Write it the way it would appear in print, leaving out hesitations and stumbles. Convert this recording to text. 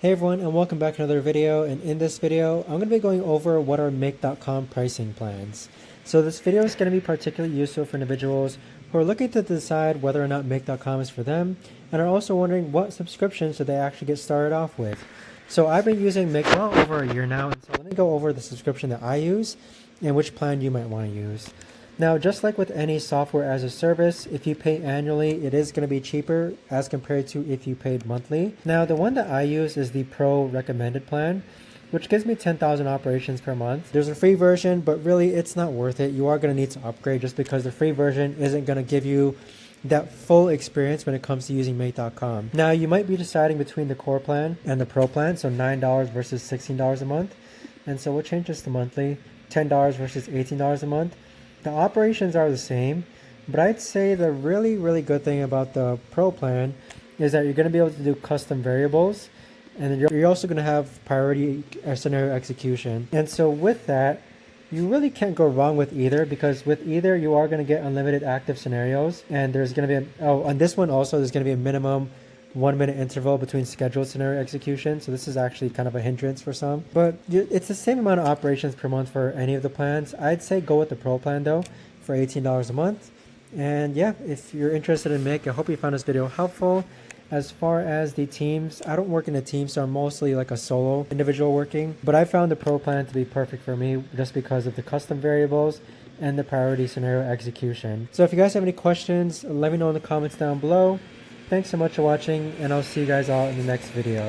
Hey everyone, and welcome back to another video. And in this video, I'm going to be going over what are Make.com pricing plans. So this video is going to be particularly useful for individuals who are looking to decide whether or not Make.com is for them, and are also wondering what subscriptions should they actually get started off with. So I've been using Make well over a year now, and so let me go over the subscription that I use and which plan you might want to use. Now, just like with any software as a service, if you pay annually, it is going to be cheaper as compared to if you paid monthly. Now, the one that I use is the Pro recommended plan, which gives me 10,000 operations per month. There's a free version, but really it's not worth it. You are going to need to upgrade just because the free version isn't going to give you that full experience when it comes to using Make.com. Now, you might be deciding between the core plan and the Pro plan, so $9 versus $16 a month. And so we'll change this to monthly, $10 versus $18 a month. The operations are the same, but I'd say the really good thing about the Pro plan is that you're going to be able to do custom variables, and then you're also going to have priority scenario execution. And so with that, you really can't go wrong with either, because with either you are going to get unlimited active scenarios, and there's going to be on this one also there's going to be a minimum 1 minute interval between scheduled scenario execution. So this is actually kind of a hindrance for some, but it's the same amount of operations per month for any of the plans. I'd say go with the Pro plan though for $18 a month. And yeah, if you're interested in Make, I hope you found this video helpful. As far as the teams, I don't work in a team, so I'm mostly like a solo individual working, but I found the Pro plan to be perfect for me just because of the custom variables and the priority scenario execution. So if you guys have any questions, let me know in the comments down below. Thanks so much for watching, and I'll see you guys all in the next video.